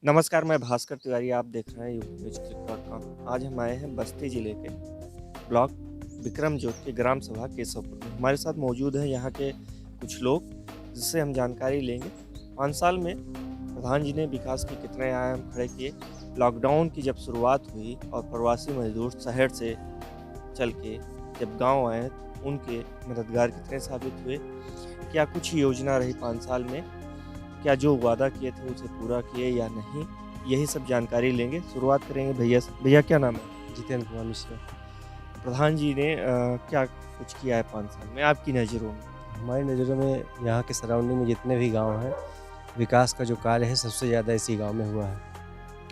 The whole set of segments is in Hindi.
नमस्कार, मैं भास्कर तिवारी, आप देख रहे हैं यूपीन्यूज़क्लिक.com। आज हम आए हैं बस्ती जिले के ब्लॉक विक्रम जोत के ग्राम सभा केशवपुर में। हमारे साथ मौजूद हैं यहाँ के कुछ लोग, जिससे हम जानकारी लेंगे। 5 साल में प्रधान जी ने विकास के कितने आयाम खड़े किए, लॉकडाउन की जब शुरुआत हुई और प्रवासी मजदूर शहर से चल के जब गाँव आए, उनके मददगार कितने साबित हुए, क्या कुछ योजना रही 5 साल में, क्या जो वादा किए थे उसे पूरा किए या नहीं, यही सब जानकारी लेंगे। शुरुआत करेंगे भैया से। भैया क्या नाम है? जितेंद्र कुमार मिश्रा। प्रधान जी ने क्या कुछ किया है 5 साल में आपकी नज़रों में? हमारी नज़रों में यहाँ के सराउंडिंग में जितने भी गांव हैं, विकास का जो कार्य है सबसे ज़्यादा इसी गांव में हुआ है।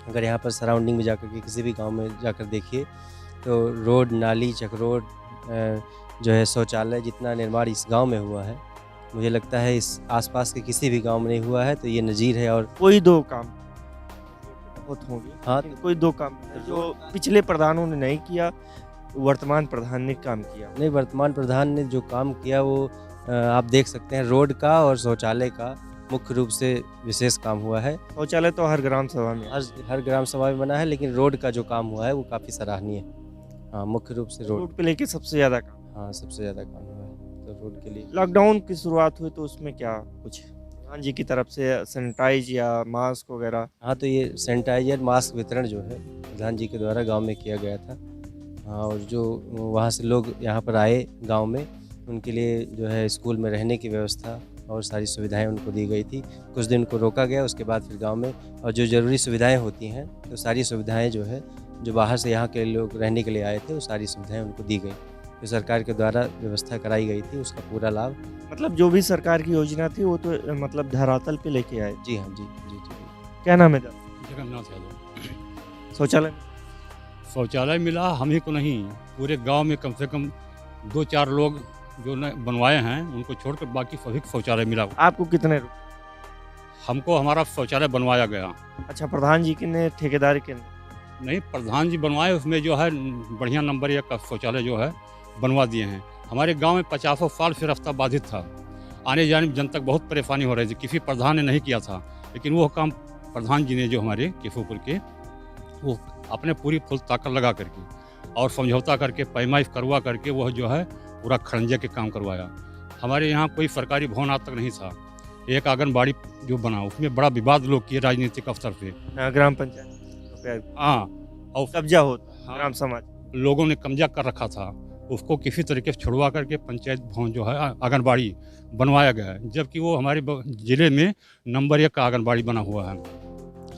अगर यहाँ पर सराउंडिंग में जाकर के किसी भी गांव में जाकर देखिए तो रोड, नाली, चक रोड, जो है शौचालय, जितना निर्माण इस गांव में हुआ है, मुझे लगता है इस आसपास के किसी भी गांव में नहीं हुआ है। तो ये नज़ीर है। और कोई 2 काम बहुत होंगे, हाँ, लेकिन कोई 2 काम जो पिछले प्रधानों ने नहीं किया, वर्तमान प्रधान ने काम किया। नहीं, वर्तमान प्रधान ने जो काम किया वो आप देख सकते हैं। रोड का और शौचालय का मुख्य रूप से विशेष काम हुआ है। शौचालय तो हर ग्राम सभा में हर ग्राम सभा में बना है, लेकिन रोड का जो काम हुआ है वो काफ़ी सराहनीय है। हाँ, मुख्य रूप से रोड रोड पे लेके सबसे ज़्यादा काम। हाँ, सबसे ज़्यादा काम हुआ है तो रोड के लिए। लॉकडाउन की शुरुआत हुई तो उसमें क्या कुछ प्रधान जी की तरफ से सैनिटाइज या मास्क वगैरह? हाँ, तो ये सैनिटाइजर, मास्क वितरण जो है प्रधान जी के द्वारा गांव में किया गया था। हाँ, और जो वहाँ से लोग यहाँ पर आए गांव में, उनके लिए जो है स्कूल में रहने की व्यवस्था और सारी सुविधाएं उनको दी गई थी। कुछ दिन उनको रोका गया, उसके बाद फिर गांव में और जो ज़रूरी सुविधाएं होती हैं, तो सारी सुविधाएं जो है, जो बाहर से यहाँ के लोग रहने के लिए आए थे, वो सारी सुविधाएं उनको दी गई। जो सरकार के द्वारा व्यवस्था कराई गई थी, उसका पूरा लाभ। मतलब जो भी सरकार की योजना थी वो तो मतलब धरातल पे लेके आए। जी हाँ, जी। क्या नाम है दादा? जगन्नाथ यादव। शौचालय शौचालय मिला हम ही को नहीं, पूरे गांव में कम से कम 2-4 लोग जो न बनवाए हैं, उनको छोड़कर बाकी सभी को शौचालय मिला। आपको कितने रुपए? हमको हमारा शौचालय बनवाया गया। अच्छा, प्रधान जी के ने ठेकेदारी के नहीं, प्रधान जी बनवाए, उसमें जो है बढ़िया नंबर 1 का शौचालय जो है बनवा दिए हैं। हमारे गांव में 50 साल से रास्ता बाधित था, आने जाने में जनता बहुत परेशानी हो रही थी। किसी प्रधान ने नहीं किया था, लेकिन वो काम प्रधान जी ने जो हमारे केशवपुर के, वो अपने पूरी फुल ताकत लगा करके और समझौता करके, पैमाइश करवा करके, वह जो है पूरा खड़ंजे के काम करवाया। हमारे यहाँ कोई सरकारी भवन आज तक नहीं था। एक आंगनबाड़ी जो बना, उसमें बड़ा विवाद लोग किए राजनीतिक अवसर पे। ग्राम पंचायत हाँ, और कब्जा होता, हाँ, ग्राम समाज लोगों ने कब्जा कर रखा था, उसको किसी तरीके से छुड़वा करके पंचायत भवन जो है आंगनबाड़ी बनवाया गया है। जबकि वो हमारे ज़िले में नंबर 1 का आंगनबाड़ी बना हुआ है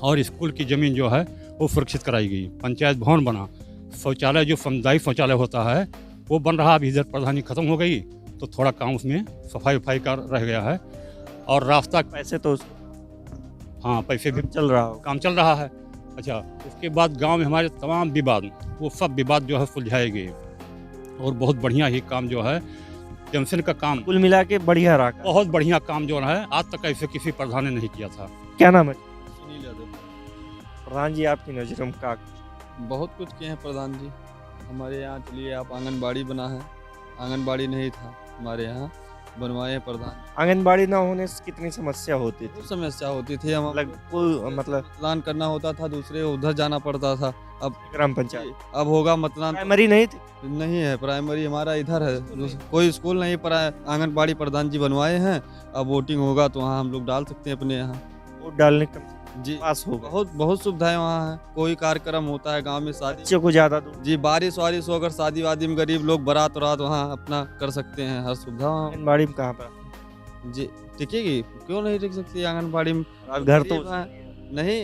और स्कूल की ज़मीन जो है वो सुरक्षित कराई गई। पंचायत भवन बना, शौचालय जो सामुदायिक शौचालय होता है वो बन रहा। अभी इधर प्रधानी खत्म हो गई तो थोड़ा काम उसमें सफाई वफाई का रह गया है। और रास्ता, पैसे तो हाँ, पैसे भी चल रहा हो, काम चल रहा है। अच्छा, उसके बाद गांव में हमारे तमाम विवाद, वो सब विवाद जो है सुलझाए गए और बहुत बढ़िया ही काम जो है, पेंशन का काम, कुल मिला के बढ़िया रहा। बहुत बढ़िया काम जो है, आज तक ऐसे किसी प्रधान ने नहीं किया था। क्या नाम है? सुनील यादव। प्रधान जी आपकी नज़रों में क्या? बहुत कुछ किए हैं प्रधान जी हमारे यहाँ। चलिए, आप आंगनबाड़ी बना है, आंगनबाड़ी नहीं था हमारे यहाँ, बनवाए हैं प्रधान। आंगनबाड़ी ना होने से कितनी समस्या होती थी? बहुत समस्या होती थी। हम मतलब मतदान करना होता था, दूसरे उधर जाना पड़ता था। अब ग्राम पंचायत अब होगा मतदान। प्राइमरी नहीं थी? नहीं है, प्राइमरी हमारा इधर है, कोई स्कूल नहीं। आंगनबाड़ी प्रधान जी बनवाए हैं। अब वोटिंग होगा तो वहाँ हम लोग डाल सकते हैं अपने यहाँ वोट डालने का जी। पास होगा। बहुत बहुत सुविधाएं वहाँ हैं। कोई कार्यक्रम होता है गांव में, शादी बच्चों को ज़्यादा दो। जी, बारिश वारिश हो, अगर शादी वादी में गरीब लोग बारात वरात वहाँ अपना कर सकते हैं, हर सुविधा वहाँ। आंगनबाड़ी में कहाँ पर जी टिकेगी, क्यों नहीं टिक सकती आंगनबाड़ी में? घर तो नहीं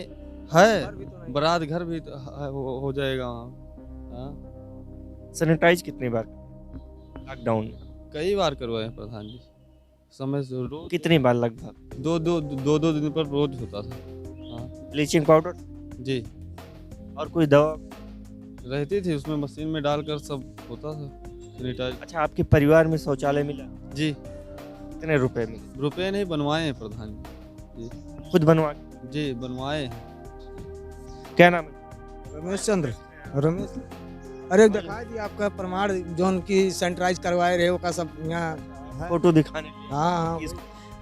है, बारात घर भी तो हो जाएगा वहाँ। हाँ, सैनिटाइज कितनी बार लॉकडाउन में? कई बार करवाए हैं प्रधान जी, समय से रोज कितनी बार लगभग? दो दिन पर रोज होता था। हाँ ब्लीचिंग पाउडर जी, और कोई दवा? रहती थी उसमें, मशीन में डालकर सब होता था सैनिटाइज। अच्छा, आपके परिवार में शौचालय मिला? जी, कितने रुपए मिले? रुपए नहीं, बनवाए हैं प्रधान जी। खुद बनवा? जी, बनवाए हैं। क्या नाम है? रमेश चंद्र। रमेश, अरे दिखा दी आपका प्रमाण जोन की सैनिटाइज करवाए रहे हो का सब यहाँ है। फोटो दिखाने के लिए? हाँ हाँ,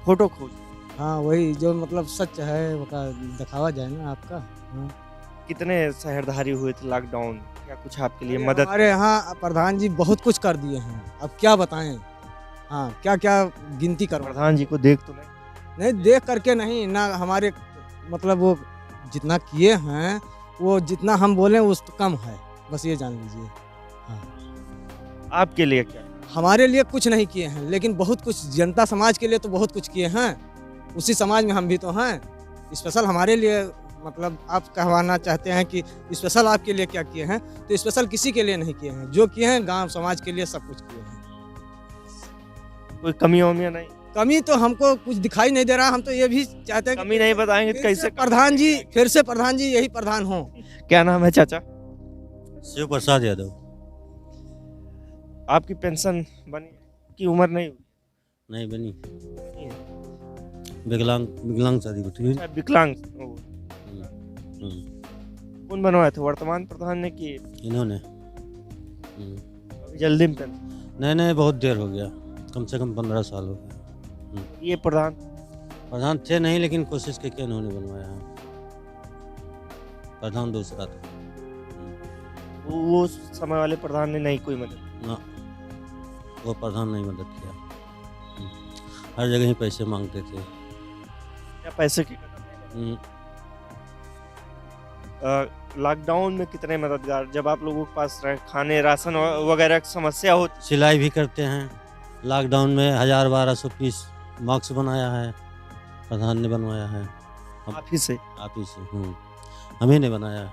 फोटो खोज हाँ वही जो मतलब सच है वो का दिखावा जाए ना आपका। हाँ। कितने शहरधारी हुए थे लॉकडाउन? क्या कुछ आपके लिए अरे मदद? हमारे यहाँ प्रधान जी बहुत कुछ कर दिए हैं, अब क्या बताएं। हाँ क्या क्या गिनती करवा। प्रधान जी को देख तो नहीं? नहीं देख करके नहीं ना, हमारे मतलब वो जितना किए हैं वो जितना हम बोले उस कम है, बस ये जान लीजिए। हाँ आपके लिए क्या? हमारे लिए कुछ नहीं किए हैं, लेकिन बहुत कुछ जनता समाज के लिए तो बहुत कुछ किए हैं। उसी समाज में हम भी तो हैं। स्पेशल हमारे लिए मतलब आप कहवाना चाहते हैं कि स्पेशल आपके लिए क्या किए हैं, तो स्पेशल किसी के लिए नहीं किए हैं। जो किए हैं गांव समाज के लिए सब कुछ किए हैं। कोई कमी वमियां नहीं? कमी तो हमको कुछ दिखाई नहीं दे रहा। हम तो ये भी चाहते हैं कमी नहीं बताएंगे तो फिर कैसे? से प्रधान जी, फिर से प्रधान जी यही प्रधान हो। क्या नाम है चाचा? शिव प्रसाद यादव। आपकी पेंशन बनी की उम्र नहीं हुई? नहीं बनी, नहीं है। विकलांग शादी होती है। अच्छा, विकलांग ओ, हम्म, कौन बनवाए थे? वर्तमान प्रधान ने कि इन्होंने अभी जल्दी में पेंशन? नहीं बहुत देर हो गया, कम से कम 15 साल हो गया। ये प्रधान प्रधान थे नहीं, लेकिन कोशिश करके इन्होंने बनवाया है। प्रधान दूसरा था। वो समय वाले प्रधान ने नहीं कोई मदद? ना, वो प्रधान नहीं मदद किया। हर जगह ही पैसे मांगते थे। क्या पैसे की? लॉकडाउन में कितने मददगार, जब आप लोगों के पास खाने राशन वगैरह की समस्या होती? सिलाई भी करते हैं। लॉकडाउन में 1000-1200 पीस मास्क बनाया है, प्रधान ने बनवाया है। आप ही से? आप ही से। हमें ने बनाया है।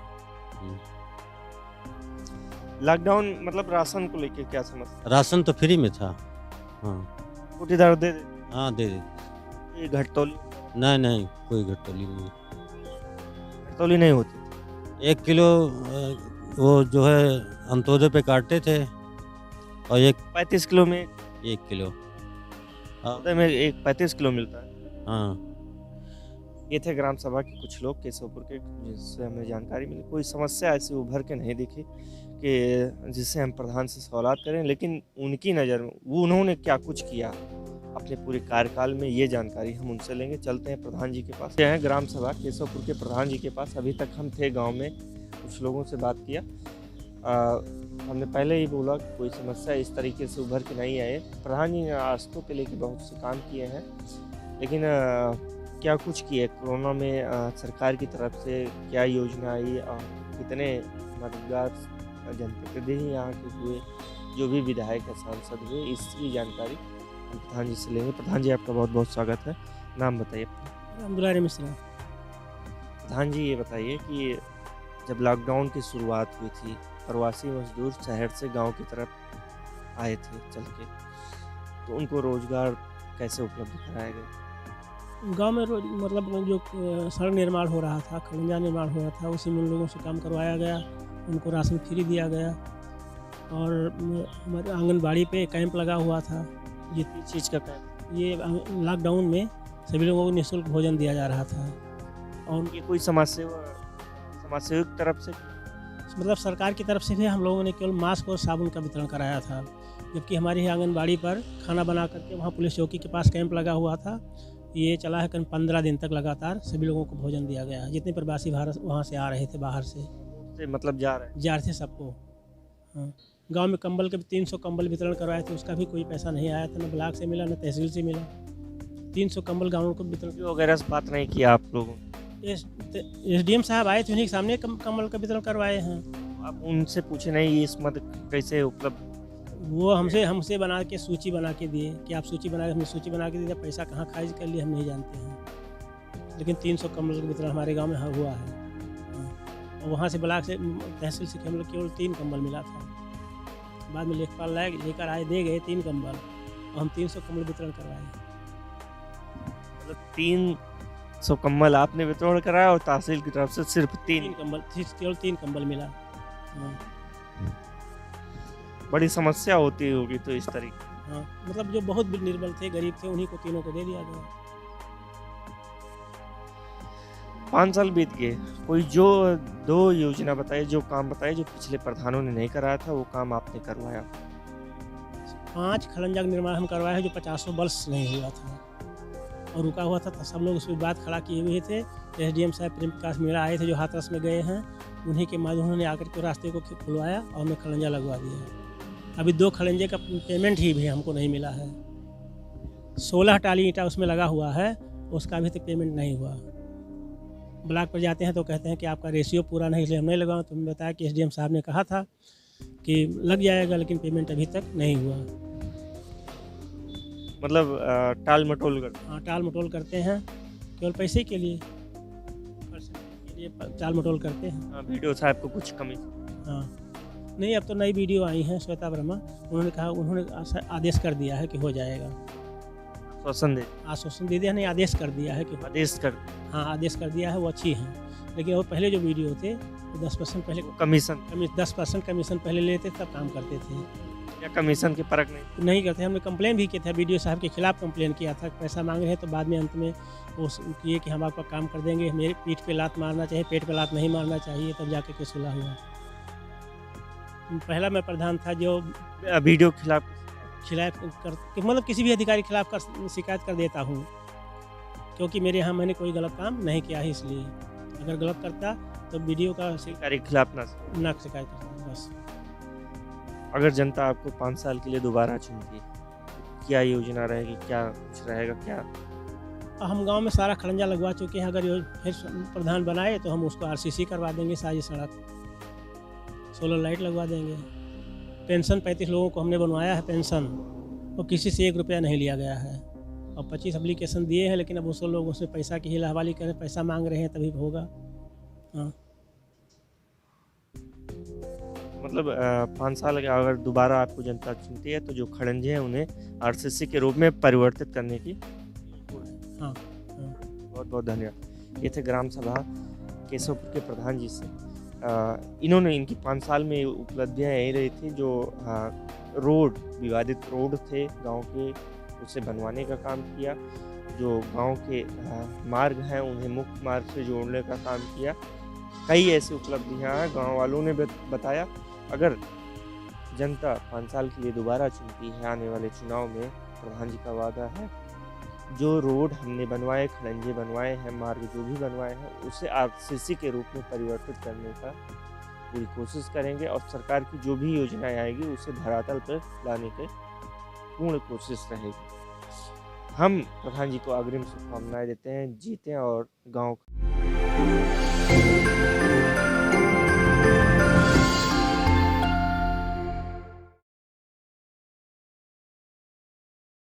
लॉकडाउन मतलब राशन को लेके क्या समस्या? राशन तो फ्री में था। हाँ कोटीदार दे दे? हाँ दे दे। ये घटतौली? नहीं कोई घटतौली नहीं। घटतौली नहीं होती? 1 किलो वो जो है अंत्योदय पे काटते थे, और 35 किलो में? 1 किलो। अंत्योदय में एक 35 किलो मिलता है। हाँ ये थे ग्राम सभा के कुछ लोग केशवपुर के, जिससे हमें जानकारी मिली। कोई समस्या ऐसी उभर के नहीं दिखी कि जिससे हम प्रधान से सवाल करें, लेकिन उनकी नज़र में वो उन्होंने क्या कुछ किया अपने पूरे कार्यकाल में, ये जानकारी हम उनसे लेंगे। चलते हैं प्रधान जी के पास। ये हैं ग्राम सभा केशवपुर के प्रधान जी के पास। अभी तक हम थे गांव में, कुछ लोगों से बात किया। हमने पहले ही बोला कि कोई समस्या इस तरीके से उभर के नहीं आए। प्रधान जी ने आस्तों के लेके बहुत से काम किए हैं, लेकिन क्या कुछ किए कोरोना में? सरकार की तरफ से क्या योजना आई और कितने मददगार जनप्रतिनिधि यहाँ के हुए, जो भी विधायक या सांसद हुए, इसकी जानकारी हम प्रधान जी से लेंगे। प्रधान जी आपका बहुत बहुत स्वागत है। नाम बताइए अपना। दुलारी मिश्रा। प्रधान जी ये बताइए कि जब लॉकडाउन की शुरुआत हुई थी, प्रवासी मजदूर शहर से गांव की तरफ आए थे चल के, तो उनको रोजगार कैसे उपलब्ध कराया गया? गांव में मतलब जो सड़क निर्माण हो रहा था, खड़ंजा निर्माण हो रहा था, उसी में उन लोगों से काम करवाया गया। उनको राशन फ्री दिया गया, और हमारे आंगनबाड़ी पे कैंप लगा हुआ था। ये चीज़ का कैंप? ये लॉकडाउन में सभी लोगों को निःशुल्क भोजन दिया जा रहा था। और ये कोई समाज सेवा की तरफ से? मतलब सरकार की तरफ से भी हम लोगों ने केवल मास्क और साबुन का वितरण कराया था, जबकि हमारी आंगनबाड़ी पर खाना बना करके वहाँ पुलिस चौकी के पास कैंप लगा हुआ था। ये चला है करीब 15 दिन तक लगातार सभी लोगों को भोजन दिया गया। जितने प्रवासी भारत वहाँ से आ रहे थे, बाहर से मतलब जा रहे थे सबको। हाँ, गांव में कंबल के 300 कंबल वितरण करवाए थे, उसका भी कोई पैसा नहीं आया था, न ब्लॉक से मिला न तहसील से मिला। 300 कंबल गाँवों को वितरण वगैरह से बात नहीं किया आप लोगों? SDM साहब आए थे, उन्हीं के सामने कंबल का वितरण करवाए हैं। आप उनसे पूछे नहीं ये इस मदद कैसे उपलब्ध? वो हमसे बना के सूची बना के दिए कि आप सूची बना के, हमने सूची बना के दिया। पैसा कहाँ खारिज कर लिया हम नहीं जानते हैं, लेकिन 300 कंबल का वितरण हमारे गांव में हुआ है। और वहाँ से ब्लॉक से तहसील से हम लोग केवल 3 कंबल मिला था। बाद में लेखपाल लेकर आए, दे गए 3 कंबल, और हम 300 कंबल वितरण करवाए। मतलब 300 कंबल आपने वितरण कराया, और तहसील की तरफ से सिर्फ 3 कंबल, केवल 3 कंबल मिला। बड़ी समस्या होती होगी तो इस तरीके। हाँ, मतलब जो बहुत निर्बल थे, गरीब थे, उन्हीं को तीनों को दे दिया गया। 5 साल बीत गए, कोई जो 2 योजना बताइए, जो काम बताइए जो पिछले प्रधानों ने नहीं कराया था, वो काम आपने करवाया। 5 खड़ंजा का निर्माण हम करवाए हैं, जो 50 वर्ष नहीं हुआ था। और रुका हुआ था, तो सब लोग उस पर बात खड़ा किए हुए थे। एसडीएम साहब प्रेम प्रकाश मीणा आए थे जो हाथरस में गए हैं, उन्हीं के माध्यम उन्होंने आकर के रास्ते को खुलवाया और हमें खड़ंजा लगवा दिया। अभी 2 खड़ंजे का पेमेंट ही भी हमको नहीं मिला है। 16 टाली ईंटा उसमें लगा हुआ है, उसका अभी तक पेमेंट नहीं हुआ। ब्लॉक पर जाते हैं तो कहते हैं कि आपका रेशियो पूरा नहीं, इसलिए हम नहीं लगाऊँ। तो हमने बताया कि एसडीएम साहब ने कहा था कि लग जाएगा, लेकिन पेमेंट अभी तक नहीं हुआ। मतलब टाल मटोल कर। हाँ, टाल मटोल करते हैं केवल पैसे के लिए, टाल मटोल करते हैं। वीडियो साहब को कुछ कमी। हाँ, नहीं, अब तो नई वीडियो आई हैं श्वेता वर्मा, उन्होंने कहा, उन्होंने आदेश कर दिया है कि हो जाएगा। आश्वासन दे दिया, नहीं आदेश कर दिया है कि आदेश कर। हाँ, आदेश कर दिया है, वो अच्छी हैं। लेकिन वो पहले जो वीडियो थे वो 10% पहले कमीशन 10% कमीशन पहले लेते तब काम करते थे, या कमीशन की परख नहीं करते। हमने कंप्लेन भी किया था, वीडियो साहब के खिलाफ कंप्लेन किया था, पैसा मांग रहे हैं। तो बाद में अंत में वो किए कि हम आपका काम कर देंगे, मेरे पीठ पे लात मारना चाहिए, पेट पे लात नहीं मारना चाहिए, तब जाके के सुलह हुआ। पहला मैं प्रधान था जो वीडियो खिलाफ मतलब किसी भी अधिकारी के खिलाफ शिकायत कर देता हूँ, क्योंकि मेरे यहाँ मैंने कोई गलत काम नहीं किया है। इसलिए अगर गलत करता तो वीडियो का अधिकारी के खिलाफ ना शिकायत करता बस। अगर जनता आपको 5 साल के लिए दोबारा चुनती है, क्या योजना रहेगी, क्या कुछ रहेगा? क्या हम गांव में सारा खड़ंजा लगवा चुके हैं। अगर फिर प्रधान बनाए तो हम उसको आरसीसी करवा देंगे, सारी सड़क, सोलर लाइट लगवा देंगे। पेंशन 35 लोगों को हमने बनवाया है पेंशन, वो किसी से 1 रुपया नहीं लिया गया है। और 25 एप्लीकेशन दिए हैं, लेकिन अब वो लोग उसमें पैसा की हिलाहवाली कर रहे हैं, पैसा मांग रहे हैं, तभी होगा। हाँ, मतलब 5 साल अगर दोबारा आपको जनता चुनती है तो जो खड़ंजे हैं उन्हें आरसीसी के रूप में परिवर्तित करने की। हाँ, बहुत बहुत धन्यवाद। ये थे ग्राम सभा केशवपुर के प्रधान जी से। इन्होंने इनकी 5 साल में उपलब्धियां यही रही थी, जो रोड, विवादित रोड थे गांव के, उसे बनवाने का काम किया। जो गांव के मार्ग हैं उन्हें मुख्य मार्ग से जोड़ने का काम किया। कई ऐसी उपलब्धियां हैं, गांव वालों ने बताया। अगर जनता 5 साल के लिए दोबारा चुनती है, आने वाले चुनाव में प्रधान जी का वादा है, जो रोड हमने बनवाए, खड़ंजे बनवाए हैं, मार्ग जो भी बनवाए हैं, उसे आरसीसी के रूप में परिवर्तित करने का पूरी कोशिश करेंगे। और सरकार की जो भी योजनाएं आएगी उसे धरातल पर लाने की पूर्ण कोशिश रहेगी। हम प्रधान जी को अग्रिम शुभकामनाएं देते हैं। जीतें और गाँव